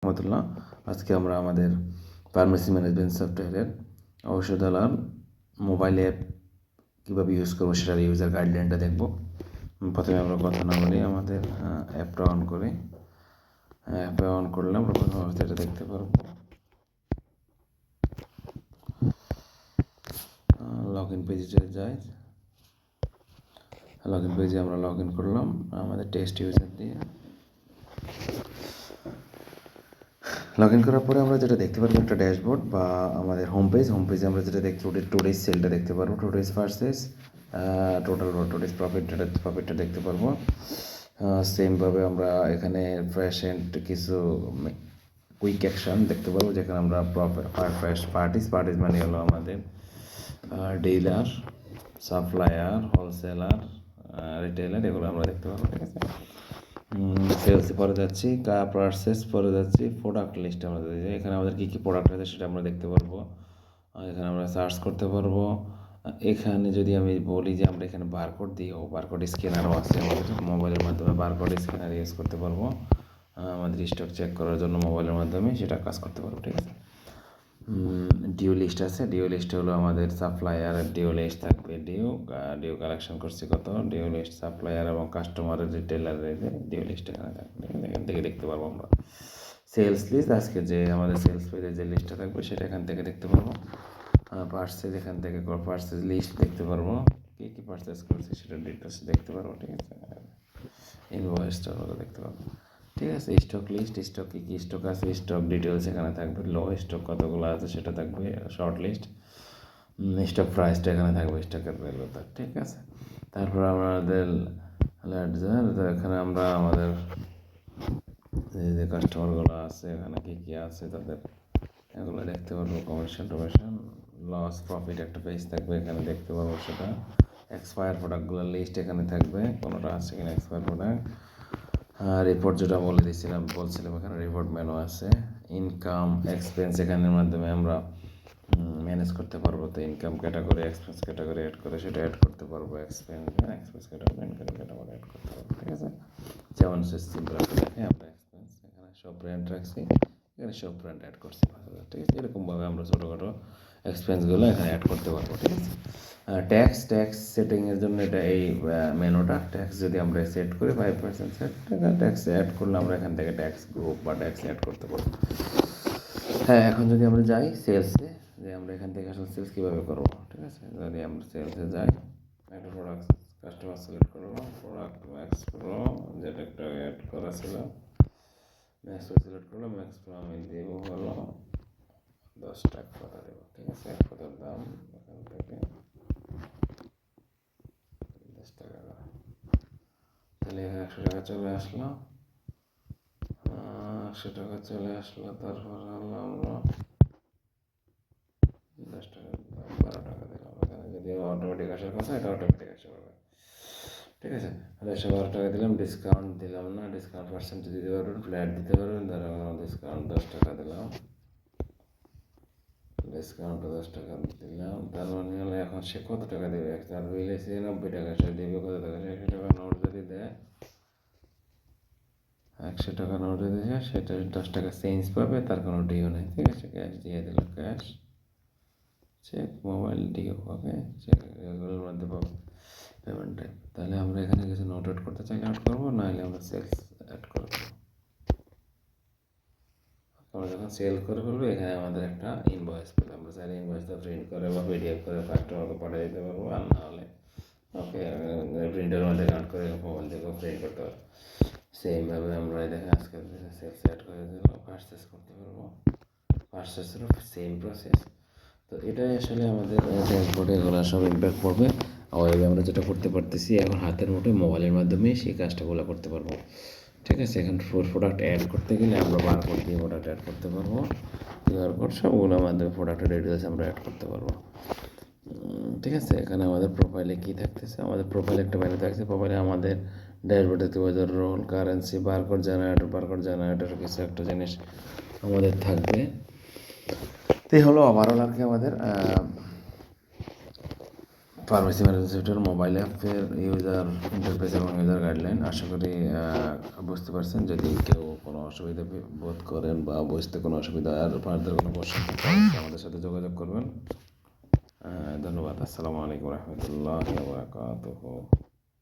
রহমতুল্লাহ। আজকে আমরা আমাদের ফার্মেসি ম্যানেজমেন্ট সফটওয়্যারের ঔষধালয় মোবাইল অ্যাপ কীভাবে ইউজ করবো সেটার ইউজার গাইডলাইনটা দেখব। প্রথমে আমরা কথা না বলি আমাদের অ্যাপটা অন করি। অ্যাপে অন করলে আমরা প্রথম অবস্থায় এটা দেখতে পারবো। লগ ইন পেজে যাই। লগ ইন পেজে আমরা লগ ইন করলাম আমাদের টেস্ট ইউজার দিয়ে। লগ ইন করার পরে আমরা যেটা দেখতে পারবো একটা ড্যাশবোর্ড বা আমাদের হোম পেজে আমরা যেটা দেখতে টুডেজ সেলটা দেখতে পারবো, টুডেজ ভার্সেস টোটাল টুডেজ প্রফিটটা দেখতে পারবো। সেমভাবে আমরা এখানে প্রেজেন্ট কিছু কুইক অ্যাকশন দেখতে পারবো, যেখানে আমরা পার্টিস মানে হলো আমাদের ডিলার, সাপ্লায়ার, হোলসেলার, রিটেলার, এগুলো আমরা দেখতে পারবো। ঠিক আছে, সেলসে পরে যাচ্ছি, পারচেস পরে যাচ্ছি, প্রোডাক্ট লিস্ট আমরা যাই। এখানে আমাদের কী কী প্রোডাক্ট আছে সেটা আমরা দেখতে পারবো। এখানে আমরা সার্চ করতে পারবো। এখানে যদি আমি বলি যে আমরা এখানে বারকোড দিই, বারকোড স্ক্যানারও আছে আমাদের মোবাইলের মাধ্যমে বারকোড স্ক্যানার ইউজ করতে পারবো আমাদের স্টক চেক করার জন্য মোবাইলের মাধ্যমে সেটা কাজ করতে পারবো। ঠিক আছে, ডিও লিস্ট আছে। ডিও লিস্ট হলো আমাদের সাপ্লায়ার ডিও লিস্ট থাকবে। ডিও কালেকশন করছি কত, ডিও লিস্ট সাপ্লায়ার এবং কাস্টমারের রিটেলারের ডিও লিস্ট এখানে থাকবে। এখান থেকে দেখতে পারবো আমরা সেলস লিস্ট, আজকে যে আমাদের সেলস পেজে যে লিস্টটা থাকবে সেটা এখান থেকে দেখতে পারবো। পার্সেস এখান থেকে পার্সেস লিস্ট দেখতে পারবো, কী কী পার্সেস করছি সেটা ডিটেলস দেখতে পারবো। ঠিক আছে, ইনভয়েসটার মতো দেখতে পারবো। ঠিক আছে, স্টক লিস্ট, স্টক কী কী স্টক আছে, স্টক ডিটেলস এখানে থাকবে, লো স্টক কতগুলো আছে সেটা থাকবে, শর্ট লিস্ট, স্টক প্রাইসটা এখানে থাকবে, স্টকের ভ্যালুটা। ঠিক আছে, তারপর আমাদের এখানে আমরা আমাদের যে কাস্টমারগুলো আছে এখানে কী কী আছে তাদের এগুলো দেখতে পারবো। কমিশন টমিশন, লস প্রফিট একটা পেজ থাকবে, এখানে দেখতে পারবো সেটা। এক্সপায়ার প্রোডাক্টগুলোর লিস্ট এখানে থাকবে, কোনোটা আছে কিনা এক্সপায়ার প্রোডাক্ট। রিপোর্ট যেটা বলছিলাম এখানে রিপোর্ট মেনু আছে। ইনকাম এক্সপেন্স এখানের মাধ্যমে আমরা ম্যানেজ করতে পারবো। তো income category, expense category add করে সেটা অ্যাড করতে পারবো। Expense category, income category add করতে পারবো। ঠিক আছে, যেমন সিম্পল একটা দেখে আমরা এক্সপেন্স এখানে সব ব্র্যান্ড রাখছি, এখানে সব ব্র্যান্ড অ্যাড করছি 5,000। ঠিক আছে, এরকমভাবে আমরা ছোটোখাটো এক্সপেন্সগুলো এখানে অ্যাড করতে পারবো। ঠিক আছে, ট্যাক্স সেটিংয়ের জন্য এটা এই মেনুটা। ট্যাক্স যদি আমরা সেট করি 5% সেট, ট্যাক্স অ্যাড করলে আমরা এখান থেকে ট্যাক্স গ্রুপ বা ট্যাক্স অ্যাড করতে পারবো। হ্যাঁ, এখন যদি আমরা যাই সেলসে, যে আমরা এখান থেকে আসলে সেলস কীভাবে করবো। ঠিক আছে, যদি আমরা সেলসে যাই, একটা প্রোডাক্ট কাস্টমার সিলেক্ট করবো, প্রোডাক্ট ম্যাক্স প্রো যেটা একটা অ্যাড করা ছিল, ম্যাক্স প্রো সিলেক্ট করলাম। ম্যাক্স প্রো আমি দেবো হলো 10 টাকা দেবো। ঠিক আছে, এক কথার দাম এখান থেকে 10 টাকা, তাহলে এখানে 100 টাকা চলে আসলো। 100 টাকা চলে আসলো। তারপর হলো আমরা 10 টাকা 12 টাকা দিলাম। এখানে যদি অটোমেটিক আসার কথা, এটা অটোমেটিক আসে পারবে। ঠিক আছে, তাহলে 112 টাকা দিলাম, ডিসকাউন্ট দিলাম না, ডিসকাউন্ট পার্সেন্টেজ দিতে পারবেন, ফ্ল্যাট দিতে পারবেন। ধরো ডিসকাউন্ট 10 টাকা দিলাম, ডিসকাউন্ট 10 টাকা দিলাম। তার মানে হলো এখন সে কত টাকা দেবে, আর হইলে সে 90 টাকা, সে দেবে কত টাকা, 100 টাকা নোট যদি দেয়, 100 টাকা নোট যদি দেয় সেটা 10 টাকা চেঞ্জ পাবে, তার কোনো ডিও নেই। ঠিক আছে, ক্যাশ দিয়ে দিল, ক্যাশ চেক মোবাইল ডিও পাবে, চেক এগুলোর মধ্যে পাবে পেমেন্ট টাইপ। তাহলে আমরা এখানে কিছু নোট অ্যাড করতে চাইলে অ্যাড করবো, নাহলে আমরা সেলস অ্যাড করে দেবো। আমরা যখন সেল করে ফেলবো এখানে আমাদের একটা ইনভয়েস পেলে আমরা চাইলে ইনভয়েসটা প্রিন্ট করে বা পিডিএফ করে কাস্টমারকে পাঠিয়ে দিতে পারবো, আর না হলে ওকে প্রিন্টের মধ্যে কানেক্ট করে মোবাইল থেকেও প্রিন্ট করতে পারবো। সেইমভাবে আমরা দেখে আজকে সেলস অ্যাড করে দেবো, পারচেস করতে পারবো, পারচেসেরও সেম প্রসেস। তো এটাই আসলে আমাদের ড্যাশবোর্ডে এগুলো সব ইম্প্যাক্ট পড়বে। ওয়েবে আমরা যেটা করতে পারতেছি এখন হাতের মুঠোয় মোবাইলের মাধ্যমে সেই কাজটাগুলো করতে পারবো। ঠিক আছে, এখন প্রোডাক্ট অ্যাড করতে গেলে আমরা বারকোড দিয়ে প্রোডাক্ট অ্যাড করতে পারবো, কিউআর কোড সবগুলোর মাধ্যমে প্রোডাক্টের ডিটেলস আমরা অ্যাড করতে পারবো। ঠিক আছে, এখানে আমাদের প্রোফাইলে কী থাকতেছে, আমাদের প্রোফাইলে একটা মেনু থাকছে। প্রোফাইলে আমাদের ড্যাশবোর্ড দেখতে পাওয়া যায়, রোল, কারেন্সি, বারকোড জেনারেটর কিছু একটা জিনিস আমাদের থাকবে। তো এই হলো ওভারঅল আর কি আমাদের ফার্মেসি ম্যানেজমেন্ট সফটওয়্যার মোবাইল অ্যাপের ইউজার ইন্টারফেস এবং ইউজার গাইডলাইন আশা করি বুঝতে পারছেন। যদি কেউ কোনো অসুবিধা বোধ করেন বা বুঝতে কোনো অসুবিধা আর ফার্দার কোনো প্রশ্ন থাকলে অবশ্যই আমাদের সাথে যোগাযোগ করবেন। ধন্যবাদ। আসসালামু আলাইকুম রহমতুল্লাহি ওয়া বারাকাতুহু।